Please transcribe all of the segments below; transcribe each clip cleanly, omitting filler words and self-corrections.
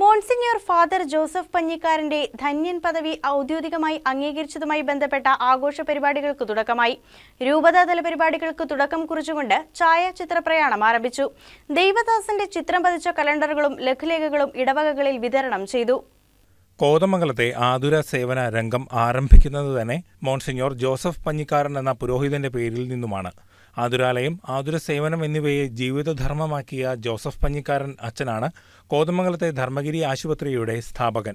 Monsignor father Joseph പഞ്ഞിക്കാരന്റെ ധന്യൻ പദവി ഔദ്യോഗികമായി അംഗീകരിച്ചതുമായി ബന്ധപ്പെട്ട ആഘോഷ പരിപാടികൾക്ക് തുടക്കമായി. രൂപതാതല പരിപാടികൾക്ക് തുടക്കം കുറിച്ചുകൊണ്ട് ഛായാചിത്ര പ്രയാണം ആരംഭിച്ചു. ദൈവദാസന്റെ ചിത്രം പതിച്ച കലണ്ടറുകളും ലഘുലേഖകളും ഇടവകകളിൽ വിതരണം ചെയ്തു. കോതമംഗലത്തെ ആതുര സേവന രംഗം ആരംഭിക്കുന്നത് തന്നെ മോൺസിഞ്ഞോർ ജോസഫ് പഞ്ഞിക്കാരൻ എന്ന പുരോഹിതന്റെ പേരിൽ നിന്നുമാണ്. ആതുരാലയം, ആതുര സേവനം എന്നിവയെ ജീവിതധർമ്മമാക്കിയ ജോസഫ് പഞ്ഞിക്കാരൻ അച്ഛനാണ് കോതമംഗലത്തെ ധർമ്മഗിരി ആശുപത്രിയുടെ സ്ഥാപകൻ.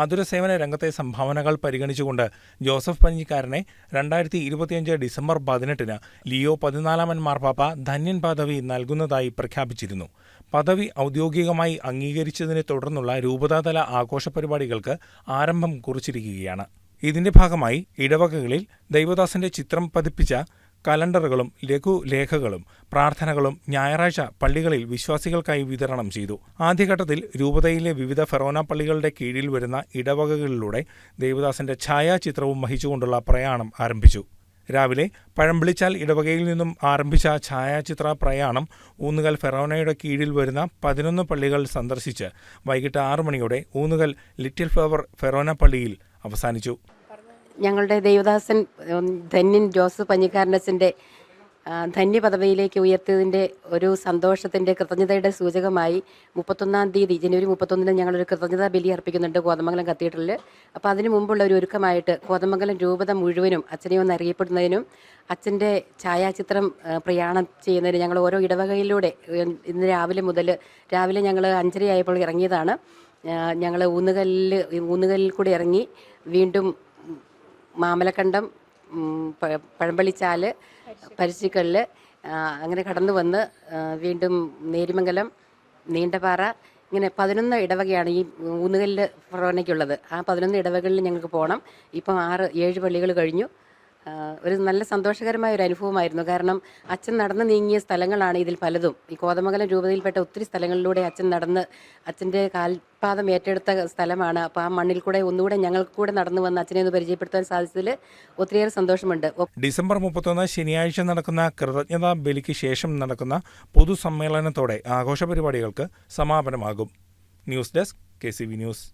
ആതുര സേവന രംഗത്തെ സംഭാവനകൾ പരിഗണിച്ചുകൊണ്ട് ജോസഫ് പഞ്ഞിക്കാരനെ 2025 ഡിസംബർ 18 ലിയോ 14 മാർപ്പാപ്പ ധന്യൻ പദവി നൽകുന്നതായി പ്രഖ്യാപിച്ചിരുന്നു. പദവി ഔദ്യോഗികമായി അംഗീകരിച്ചതിനെ തുടർന്നുള്ള രൂപതാതല ആഘോഷ പരിപാടികൾക്ക് ആരംഭം കുറിച്ചിരിക്കുകയാണ്. ഇതിന്റെ ഭാഗമായി ഇടവകകളിൽ ദൈവദാസന്റെ ചിത്രം പതിപ്പിച്ച കലണ്ടറുകളും ലഘുലേഖകളും പ്രാർത്ഥനകളും ഞായറാഴ്ച പള്ളികളിൽ വിശ്വാസികൾക്കായി വിതരണം ചെയ്തു. ആദ്യഘട്ടത്തിൽ രൂപതയിലെ വിവിധ ഫെറോന പള്ളികളുടെ കീഴിൽ വരുന്ന ഇടവകകളിലൂടെ ദൈവദാസന്റെ ഛായാചിത്രവും വഹിച്ചുകൊണ്ടുള്ള പ്രയാണം ആരംഭിച്ചു. രാവിലെ പഴമ്പിളിച്ചാൽ ഇടവകയിൽ നിന്നും ആരംഭിച്ച ഛായാചിത്ര പ്രയാണം ഊന്നുകൽ ഫെറോനയുടെ കീഴിൽ വരുന്ന 11 പള്ളികൾ സന്ദർശിച്ച് വൈകിട്ട് 6 മണിയോടെ ഊന്നുകൽ ലിറ്റിൽ ഫ്ലവർ ഫെറോന പള്ളിയിൽ അവസാനിച്ചു. ഞങ്ങളുടെ ദേവദാസൻ ധന്യൻ ജോസഫ് പഞ്ഞിക്കാരനച്ഛൻ്റെ ധന്യ പദവിയിലേക്ക് ഉയർത്തിയതിൻ്റെ ഒരു സന്തോഷത്തിൻ്റെ കൃതജ്ഞതയുടെ സൂചകമായി 31-ാം തീയതി ജനുവരി 31 ഞങ്ങളൊരു കൃതജ്ഞതാ ബലി അർപ്പിക്കുന്നുണ്ട് കോതമംഗലം കത്തീഡ്രലിൽ. അപ്പോൾ അതിനു മുമ്പുള്ള ഒരു ഒരുക്കമായിട്ട് കോതമംഗലം രൂപത മുഴുവനും അച്ഛനെ ഒന്ന് അറിയപ്പെടുന്നതിനും അച്ഛൻ്റെ ഛായാചിത്രം പ്രയാണം ചെയ്യുന്നതിന് ഞങ്ങൾ ഓരോ ഇടവകയിലൂടെ ഇന്ന് രാവിലെ ഞങ്ങൾ 5:30 ആയപ്പോൾ ഇറങ്ങിയതാണ്. ഞങ്ങൾ ഊന്നുകല്ലിൽ കൂടി ഇറങ്ങി വീണ്ടും മാമലക്കണ്ടം, പഴമ്പള്ളിച്ചാല്, പരുച്ചിക്കല്ല് അങ്ങനെ കടന്നു വന്ന് വീണ്ടും നേരിമംഗലം, നീണ്ടപാറ, ഇങ്ങനെ 11 ഇടവകയാണ് ഈ ഊന്നുകല്ല് ഫെറോനയ്ക്കുള്ളത്. ആ 11 ഇടവകളിൽ ഞങ്ങൾക്ക് പോകണം. ഇപ്പം 6-7 പള്ളികൾ കഴിഞ്ഞു. ഒരു നല്ല സന്തോഷകരമായ ഒരു അനുഭവമായിരുന്നു. കാരണം അച്ഛൻ നടന്നു നീങ്ങിയ സ്ഥലങ്ങളാണ് ഇതിൽ പലതും. ഈ കോതമംഗലം രൂപതയിൽപ്പെട്ട ഒത്തിരി സ്ഥലങ്ങളിലൂടെ അച്ഛൻ നടന്ന് അച്ഛൻ്റെ കാൽപാദം ഏറ്റെടുത്ത സ്ഥലമാണ്. അപ്പോൾ ആ മണ്ണിൽ കൂടെ ഒന്നുകൂടെ ഞങ്ങൾക്ക് കൂടെ നടന്നു വന്ന് അച്ഛനെ ഒന്ന് പരിചയപ്പെടുത്താൻ സാധിച്ചതിൽ ഒത്തിരിയേറെ സന്തോഷമുണ്ട്. ഡിസംബർ 31 ശനിയാഴ്ച നടക്കുന്ന കൃതജ്ഞതാ ബലിക്ക് ശേഷം നടക്കുന്ന പൊതുസമ്മേളനത്തോടെ ആഘോഷ പരിപാടികൾക്ക് സമാപനമാകും. News desk KCV news.